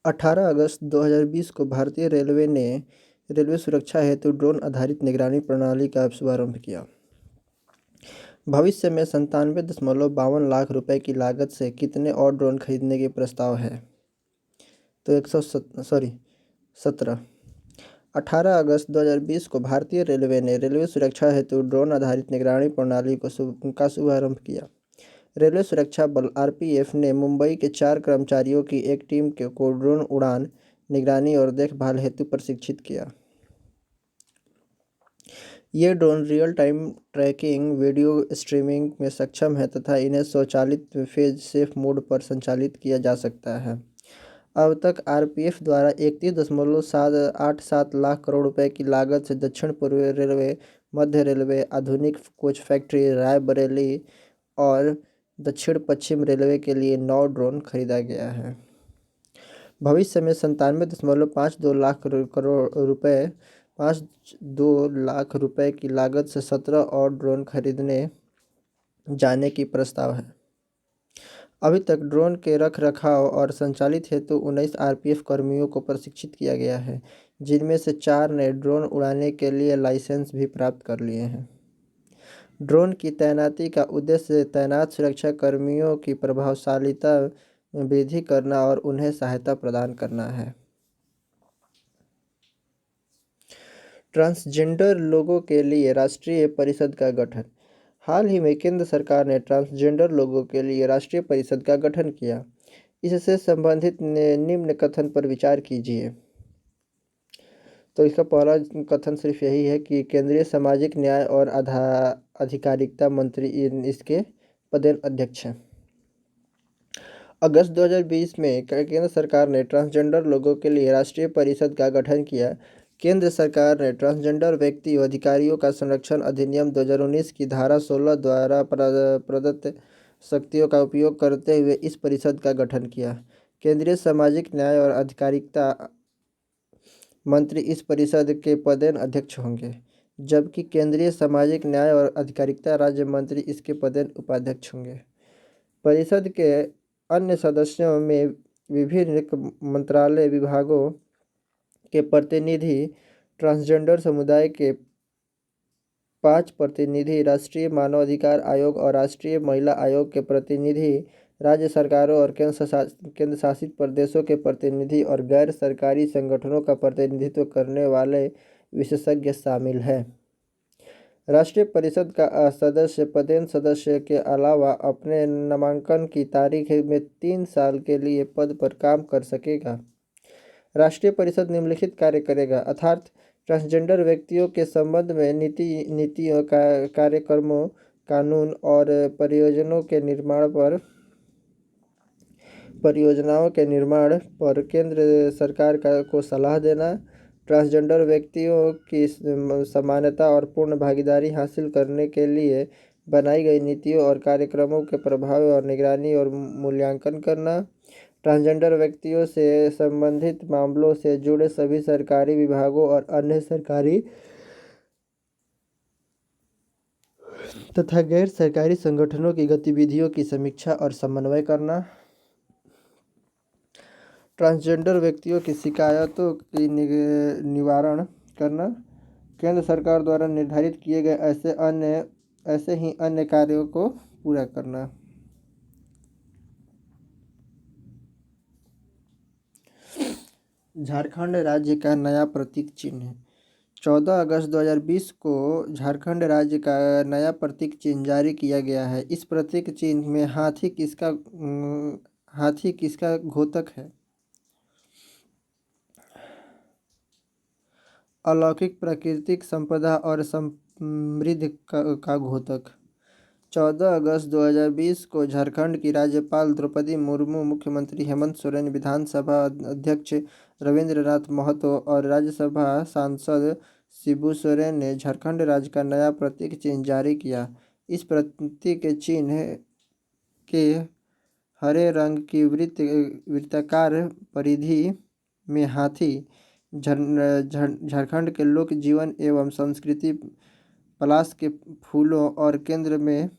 18 अगस्त 2020 को भारतीय रेलवे ने रेलवे सुरक्षा हेतु ड्रोन आधारित निगरानी प्रणाली का शुभारंभ किया। भविष्य में 97.52 लाख रुपए की लागत से कितने और ड्रोन खरीदने के प्रस्ताव है? तो 17। 18 अगस्त 2020 को भारतीय रेलवे ने रेलवे सुरक्षा हेतु ड्रोन आधारित निगरानी प्रणाली का शुभारंभ किया। रेलवे सुरक्षा बल आरपीएफ ने मुंबई के 4 कर्मचारियों की एक टीम को ड्रोन उड़ान, निगरानी और देखभाल हेतु प्रशिक्षित किया। ये drone real time tracking, video streaming में सक्षम है तथा इन्हें स्वचालित फेज सेफ मोड पर संचालित किया जा सकता है। अब तक आरपीएफ द्वारा 31.787 लाख करोड़ रुपए की लागत से दक्षिण पूर्व रेलवे, मध्य रेलवे, आधुनिक कोच फैक्ट्री रायबरेली और दक्षिण पश्चिम रेलवे के लिए 9 ड्रोन खरीदा गया है। भविष्य में 97.52 लाख रुपए की लागत से 17 और ड्रोन खरीदने जाने की प्रस्ताव है। अभी तक ड्रोन के रख रखाव और संचालित हेतु 19 आरपीएफ कर्मियों को प्रशिक्षित किया गया है, जिनमें से 4 ने ड्रोन उड़ाने के लिए लाइसेंस भी प्राप्त कर लिए हैं। ड्रोन की तैनाती का उद्देश्य तैनात सुरक्षा कर्मियों की प्रभावशीलता में वृद्धि करना और उन्हें सहायता प्रदान करना है। ट्रांसजेंडर लोगों के लिए राष्ट्रीय परिषद का गठन। हाल ही में केंद्र सरकार ने ट्रांसजेंडर लोगों के लिए राष्ट्रीय परिषद का गठन किया। इससे संबंधित निम्न कथन पर विचार कीजिए। तो इसका पहला कथन सिर्फ यही है कि केंद्रीय सामाजिक न्याय और अधिकारिता मंत्री इसके पदेन अध्यक्ष हैं। अगस्त 2020 में केंद्र सरकार ने ट्रांसजेंडर लोगों के लिए राष्ट्रीय परिषद का गठन किया। केंद्र सरकार ने ट्रांसजेंडर व्यक्ति व अधिकारियों का संरक्षण अधिनियम 2019 की धारा 16 द्वारा प्रदत्त शक्तियों का उपयोग करते हुए इस परिषद का गठन किया। केंद्रीय सामाजिक न्याय और अधिकारिता मंत्री इस परिषद के पदेन अध्यक्ष होंगे, जबकि केंद्रीय सामाजिक न्याय और अधिकारिता राज्य मंत्री इसके पदेन उपाध्यक्ष होंगे। परिषद के अन्य सदस्यों में विभिन्न मंत्रालय विभागों के प्रतिनिधि, ट्रांसजेंडर समुदाय के 5 प्रतिनिधि, राष्ट्रीय मानवाधिकार आयोग और राष्ट्रीय महिला आयोग के प्रतिनिधि, राज्य सरकारों और केंद्र शासित प्रदेशों के प्रतिनिधि और गैर सरकारी संगठनों का प्रतिनिधित्व करने वाले विशेषज्ञ शामिल हैं। राष्ट्रीय परिषद का सदस्य पदेन सदस्य के अलावा अपने नामांकन की तारीख में 3 साल के लिए पद पर काम कर सकेगा। राष्ट्रीय परिषद निम्नलिखित कार्य करेगा, अर्थात ट्रांसजेंडर व्यक्तियों के संबंध में नीतियों, कार्यक्रमों, कानून और परियोजनाओं के निर्माण पर केंद्र सरकार को सलाह देना, ट्रांसजेंडर व्यक्तियों की समानता और पूर्ण भागीदारी हासिल करने के लिए बनाई गई नीतियों और कार्यक्रमों के प्रभाव और निगरानी और मूल्यांकन करना, ट्रांसजेंडर व्यक्तियों से संबंधित मामलों से जुड़े सभी सरकारी विभागों और अन्य सरकारी तथा गैर सरकारी संगठनों की गतिविधियों की समीक्षा और समन्वय करना, ट्रांसजेंडर व्यक्तियों की शिकायतों की निवारण करना, केंद्र सरकार द्वारा निर्धारित किए गए ऐसे ही अन्य कार्यों को पूरा करना। झारखंड राज्य का नया प्रतीक चिन्ह। 14 अगस्त 2020 को झारखंड राज्य का नया प्रतीक चिन्ह जारी किया गया है। इस प्रतीक चिन्ह में हाथी किसका घोतक है? अलौकिक प्राकृतिक संपदा और समृद्धि का घोतक। 14 अगस्त 2020 को झारखंड की राज्यपाल द्रौपदी मुर्मू, मुख्यमंत्री हेमंत सोरेन, विधानसभा अध्यक्ष रविंद्र नाथ महतो और राज्यसभा सांसद शिबू सोरेन ने झारखंड राज्य का नया प्रतीक चिन्ह जारी किया। इस प्रतीक चिन्ह के हरे रंग की वृत्ताकार परिधि में हाथी, झारखंड के लोक जीवन एवं संस्कृति, पलाश के फूलों और केंद्र में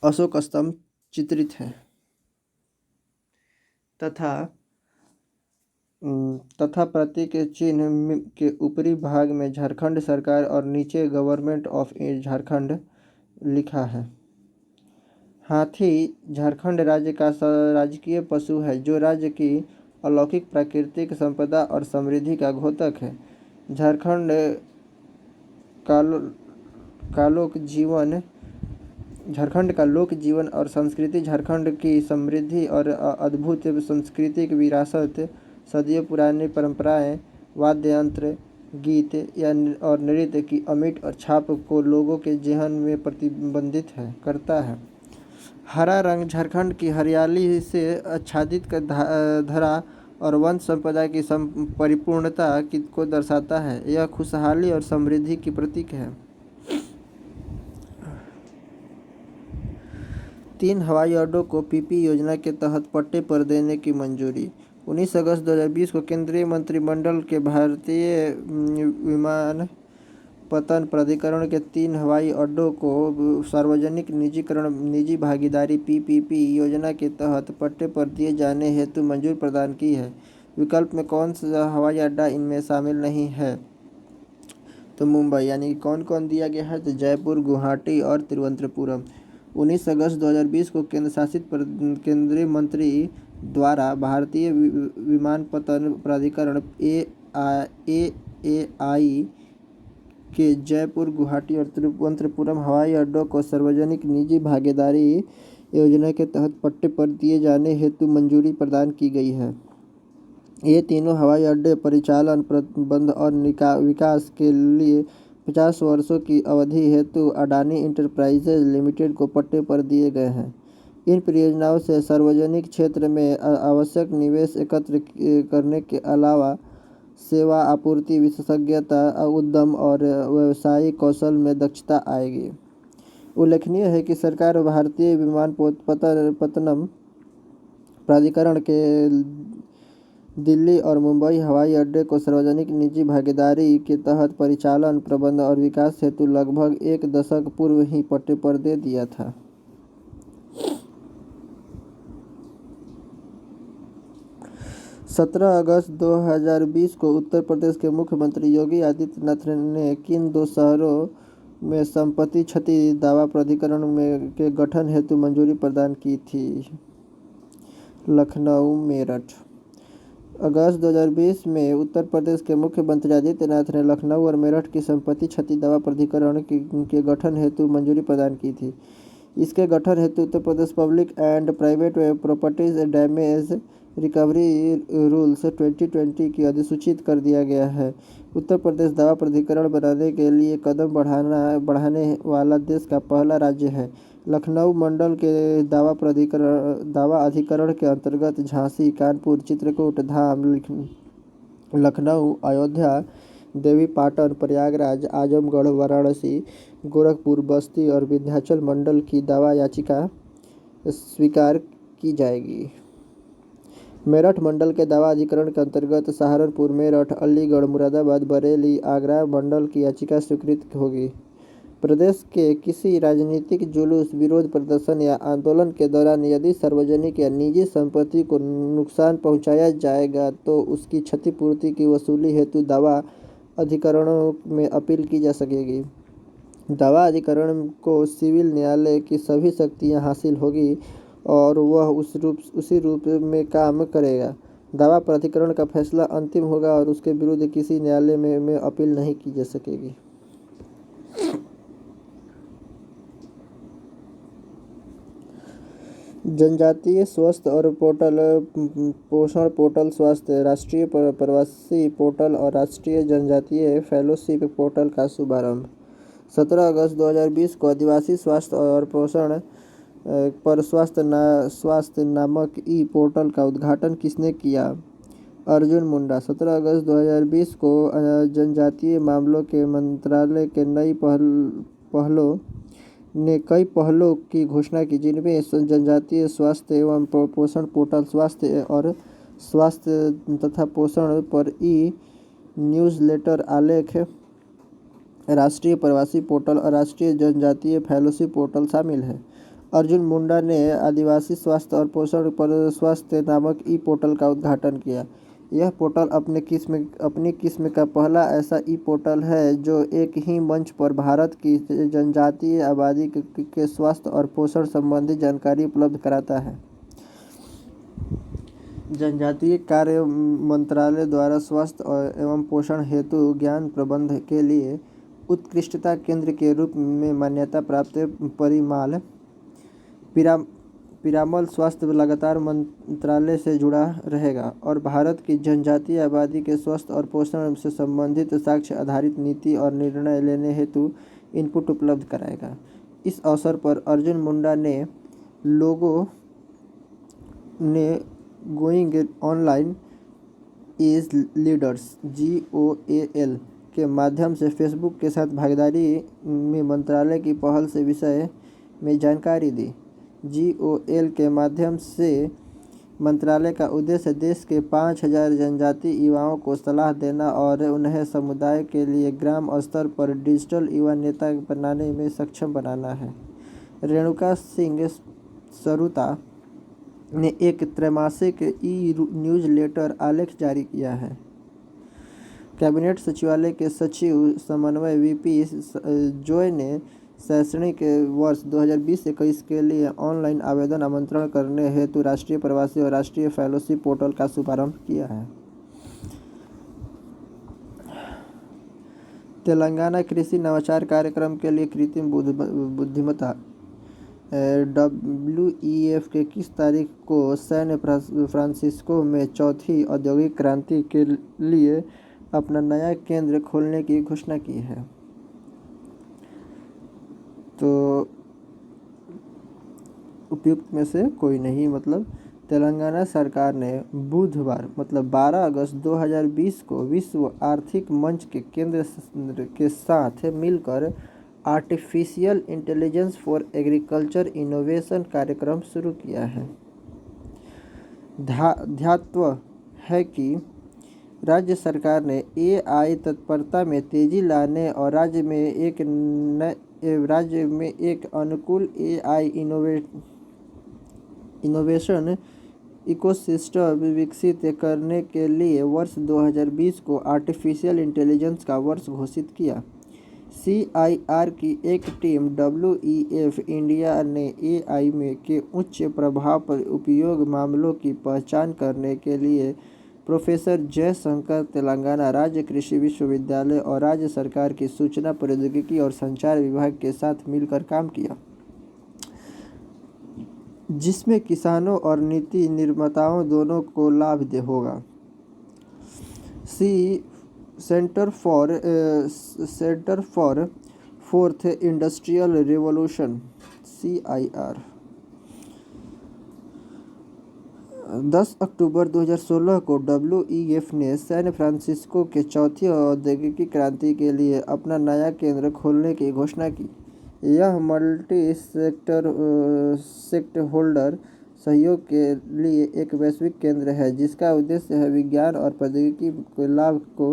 अशोक स्तंभ चित्रित है तथा तथा प्रतीक चिन्ह के ऊपरी भाग में झारखंड सरकार और नीचे गवर्नमेंट ऑफ झारखंड लिखा है। हाथी झारखंड राज्य का राजकीय पशु है जो राज्य की अलौकिक प्राकृतिक संपदा और समृद्धि का द्योतक है। झारखंड का लोक जीवन झारखंड का लोक जीवन और संस्कृति झारखंड की समृद्धि और अद्भुत सांस्कृतिक विरासत, सदियों पुरानी परंपराएं, वाद्य यंत्र, गीत और नृत्य की अमिट और छाप को लोगों के जेहन में प्रतिबंधित करता है। हरा रंग झारखंड की हरियाली से आच्छादित धरा और वन संपदा की परिपूर्णता को दर्शाता है। यह खुशहाली और समृद्धि की प्रतीक है। 3 हवाई अड्डों को पीपी योजना के तहत पट्टे पर देने की मंजूरी। 19 अगस्त 2020 को केंद्रीय मंत्रिमंडल के भारतीय विमानपत्तन प्राधिकरण के 3 हवाई अड्डों को सार्वजनिक निजी भागीदारी पीपीपी योजना के तहत पट्टे पर दिए जाने हेतु मंजूरी प्रदान की है। विकल्प में कौन सा हवाई अड्डा इनमें शामिल नहीं है? तो मुंबई, यानी कौन कौन दिया गया है? तो जयपुर, गुवाहाटी और तिरुवनंतपुरम। 19 अगस्त 2020 को केंद्र शासित केंद्रीय मंत्री द्वारा भारतीय विमानपत्तन प्राधिकरण एएआई के जयपुर, गुवाहाटी और तिरुवनंतपुरम हवाई अड्डों को सार्वजनिक निजी भागीदारी योजना के तहत पट्टे पर दिए जाने हेतु मंजूरी प्रदान की गई है। ये तीनों हवाई अड्डे परिचालन, प्रबंधन और विकास के लिए 50 वर्षों की अवधि हेतु अडानी एंटरप्राइजेज लिमिटेड को पट्टे पर दिए गए हैं। इन परियोजनाओं से सार्वजनिक क्षेत्र में आवश्यक निवेश एकत्र करने के अलावा सेवा आपूर्ति, विशेषज्ञता, उद्यम और व्यावसायिक कौशल में दक्षता आएगी। उल्लेखनीय है कि सरकार भारतीय विमानपत्तनम प्राधिकरण के दिल्ली और मुंबई हवाई अड्डे को सार्वजनिक निजी भागीदारी के तहत परिचालन, प्रबंधन और विकास हेतु लगभग 1 दशक पूर्व ही पट्टे पर दे दिया था। सत्रह अगस्त 2020 को उत्तर प्रदेश के मुख्यमंत्री योगी आदित्यनाथ ने किन 2 शहरों में संपत्ति क्षति दावा प्राधिकरण के गठन हेतु मंजूरी प्रदान की थी? लखनऊ, मेरठ। अगस्त 2020 में उत्तर प्रदेश के मुख्यमंत्री आदित्यनाथ ने लखनऊ और मेरठ की संपत्ति क्षति दावा प्राधिकरण के गठन हेतु मंजूरी प्रदान की थी। इसके गठन हेतु Uttar Pradesh public and private properties damage recovery rules 2020 की अधिसूचित कर दिया गया है। उत्तर प्रदेश दावा प्राधिकरण बनाने के लिए कदम बढ़ाने वाला देश का पहला राज्य है। लखनऊ मंडल के दावा अधिकरण के अंतर्गत झांसी, कानपुर, चित्रकूट, धाम, लखनऊ, अयोध्या, देवीपाटन, प्रयागराज, आजमगढ़, वाराणसी, गोरखपुर, बस्ती और विंध्याचल मंडल की दावा याचिका स्वीकार की जाएगी। मेरठ मंडल के दावा अधिकरण के अंतर्गत सहारनपुर, मेरठ, अलीगढ़, मुरादाबाद, बरेली, आगरा मंडल की याचिका स्वीकृत होगी। प्रदेश के किसी राजनीतिक जुलूस, विरोध प्रदर्शन या आंदोलन के दौरान यदि सार्वजनिक या निजी संपत्ति को नुकसान पहुंचाया जाएगा तो उसकी क्षतिपूर्ति की वसूली हेतु दावा अधिकरणों में अपील की जा सकेगी। दावा अधिकरण को सिविल न्यायालय की सभी शक्तियां हासिल होगी और वह उसी रूप में काम करेगा। दावा प्राधिकरण का फैसला अंतिम होगा और उसके विरुद्ध किसी न्यायालय में अपील नहीं की जा सकेगी। जनजातीय स्वास्थ्य और पोषण पोर्टल, स्वास्थ्य राष्ट्रीय प्रवासी पोर्टल और राष्ट्रीय जनजातीय फेलोशिप पोर्टल का शुभारंभ। 17 अगस्त 2020 को आदिवासी स्वास्थ्य और पोषण पर स्वास्थ्य नामक ई पोर्टल का उद्घाटन किसने किया? अर्जुन मुंडा। 17 अगस्त 2020 को जनजातीय मामलों के मंत्रालय के कई पहलों की घोषणा की, जिनमें जनजातीय स्वास्थ्य एवं पोषण पोर्टल, स्वास्थ्य और स्वास्थ्य तथा पोषण पर ई न्यूज़लेटर, आलेख, राष्ट्रीय प्रवासी पोर्टल और राष्ट्रीय जनजातीय फेलोशिप पोर्टल शामिल है। अर्जुन मुंडा ने आदिवासी स्वास्थ्य और पोषण पर स्वास्थ्य नामक ई पोर्टल का उद्घाटन किया। यह पोर्टल अपनी किस्म का पहला ऐसा ई-पोर्टल है जो एक ही मंच पर भारत की जनजातीय आबादी के स्वास्थ्य और पोषण संबंधी जानकारी उपलब्ध कराता है। जनजातीय कार्य मंत्रालय द्वारा स्वास्थ्य एवं पोषण हेतु ज्ञान प्रबंधन के लिए उत्कृष्टता केंद्र के रूप में मान्यता प्राप्त पीरामल स्वास्थ्य लगातार मंत्रालय से जुड़ा रहेगा और भारत की जनजातीय आबादी के स्वास्थ्य और पोषण से संबंधित साक्ष्य आधारित नीति और निर्णय लेने हेतु इनपुट उपलब्ध कराएगा। इस अवसर पर अर्जुन मुंडा ने लोगों ने going online is leaders GOAL के माध्यम से फेसबुक के साथ भागीदारी में मंत्रालय की पहल से विषय में जानकारी दी। GOAL के माध्यम से मंत्रालय का उद्देश्य देश के 5000 जनजातीय युवाओं को सलाह देना और उन्हें समुदाय के लिए ग्राम स्तर पर डिजिटल युवा नेता बनाने में सक्षम बनाना है। रेणुका सिंह सरुता ने एक त्रैमासिक न्यूज़लेटर आलेख जारी किया है। कैबिनेट सचिवालय के सचिव समन्वय VP जॉय ने शैक्षणिक वर्ष 2020-21 के लिए ऑनलाइन आवेदन आमंत्रण करने हेतु राष्ट्रीय प्रवासी और राष्ट्रीय फेलोशिप पोर्टल का शुभारंभ किया है। तेलंगाना कृषि नवाचार कार्यक्रम के लिए कृत्रिम बुद्धिमत्ता WEF के 21 तारीख को सैन फ्रांसिस्को में चौथी औद्योगिक क्रांति के लिए अपना नया केंद्र खोलने की घोषणा की है। तो उपयुक्त में से कोई नहीं, मतलब तेलंगाना सरकार ने बुधवार मतलब 12 अगस्त 2020 को विश्व आर्थिक मंच के केंद्र के साथ मिलकर artificial intelligence for agriculture innovation कार्यक्रम शुरू किया है। ध्यातव्य है कि राज्य सरकार ने AI तत्परता में तेजी लाने और राज्य में एक अनुकूल AI इनोवेशन इकोसिस्टम विकसित करने के लिए वर्ष 2020 को आर्टिफिशियल इंटेलिजेंस का वर्ष घोषित किया। CIR की एक टीम WEF इंडिया ने AI के उच्च प्रभाव पर उपयोग मामलों की पहचान करने के लिए प्रोफेसर जयशंकर तेलंगाना राज्य कृषि विश्वविद्यालय और राज्य सरकार की सूचना प्रौद्योगिकी और संचार विभाग के साथ मिलकर काम किया, जिसमें किसानों और नीति निर्माताओं दोनों को लाभ होगा। Centre for fourth industrial revolution CIR 10 अक्टूबर 2016 को WEF ने सैन फ्रांसिस्को के चौथी औद्योगिक क्रांति के लिए अपना नया केंद्र खोलने की घोषणा की। यह मल्टी सेक्टर होल्डर सहयोग के लिए एक वैश्विक केंद्र है जिसका उद्देश्य है विज्ञान और प्रौद्योगिकी के लाभ को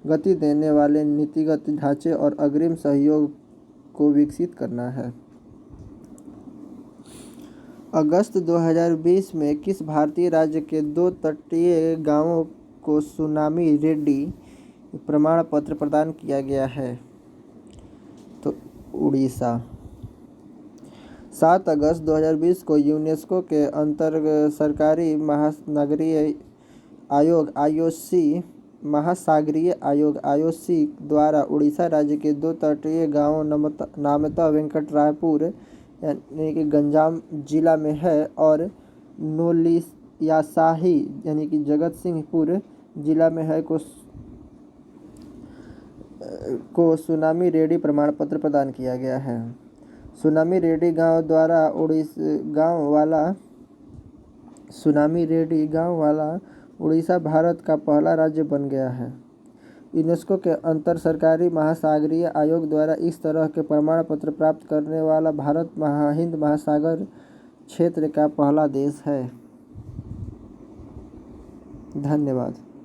गति देने वाले नीतिगत ढांचे और अग्रिम सहयोग को विकसित करना है। अगस्त 2020 में किस भारतीय राज्य के 2 तटीय गांवों को सुनामी रेड्डी प्रमाण पत्र प्रदान किया गया है? तो उड़ीसा। 7 अगस्त 2020 को यूनेस्को के अंतर सरकारी महासागरीय आयोग IOC द्वारा उड़ीसा राज्य के 2 तटीय गांवों नामतः वेंकटरायपुर यानी कि गंजाम जिला में है और नोलियासाही यानी कि जगत सिंहपुर जिला में है को सुनामी रेड्डी प्रमाण पत्र प्रदान किया गया है। सुनामी रेड्डी गांव वाला उड़ीसा भारत का पहला राज्य बन गया है। यूनेस्को के अंतर सरकारी महासागरीय आयोग द्वारा इस तरह के प्रमाण पत्र प्राप्त करने वाला भारत हिंद महासागर क्षेत्र का पहला देश है। धन्यवाद।